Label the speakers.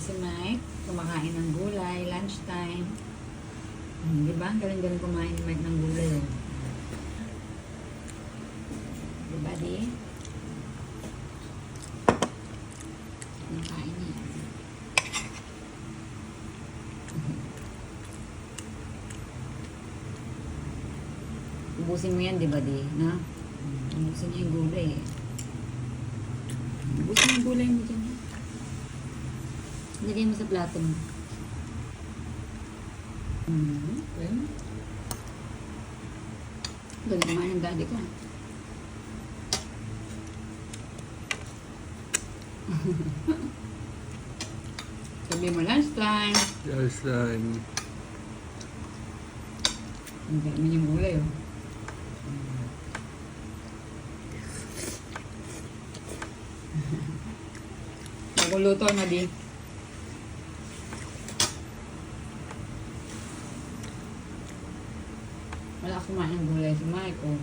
Speaker 1: si Mike. Kumakain ng gulay, lunchtime. Di ba? Galing-galing kumain ni Mike ng gulay. Oh. Di ba, di? Kumakain niya. Ubusin mo yan, di ba, di? Na? Ubusin niya yung gulay eh. Ubusin yung gulay mo dyan. Lagay mo sa plato mo. Okay. Galing kumain ng daddy ko. Sabi mo lunchtime.
Speaker 2: Lunchtime.
Speaker 1: Ang dami yung gulay oh. Maguluto na di. Wala kumain ng gulay si Mike oh.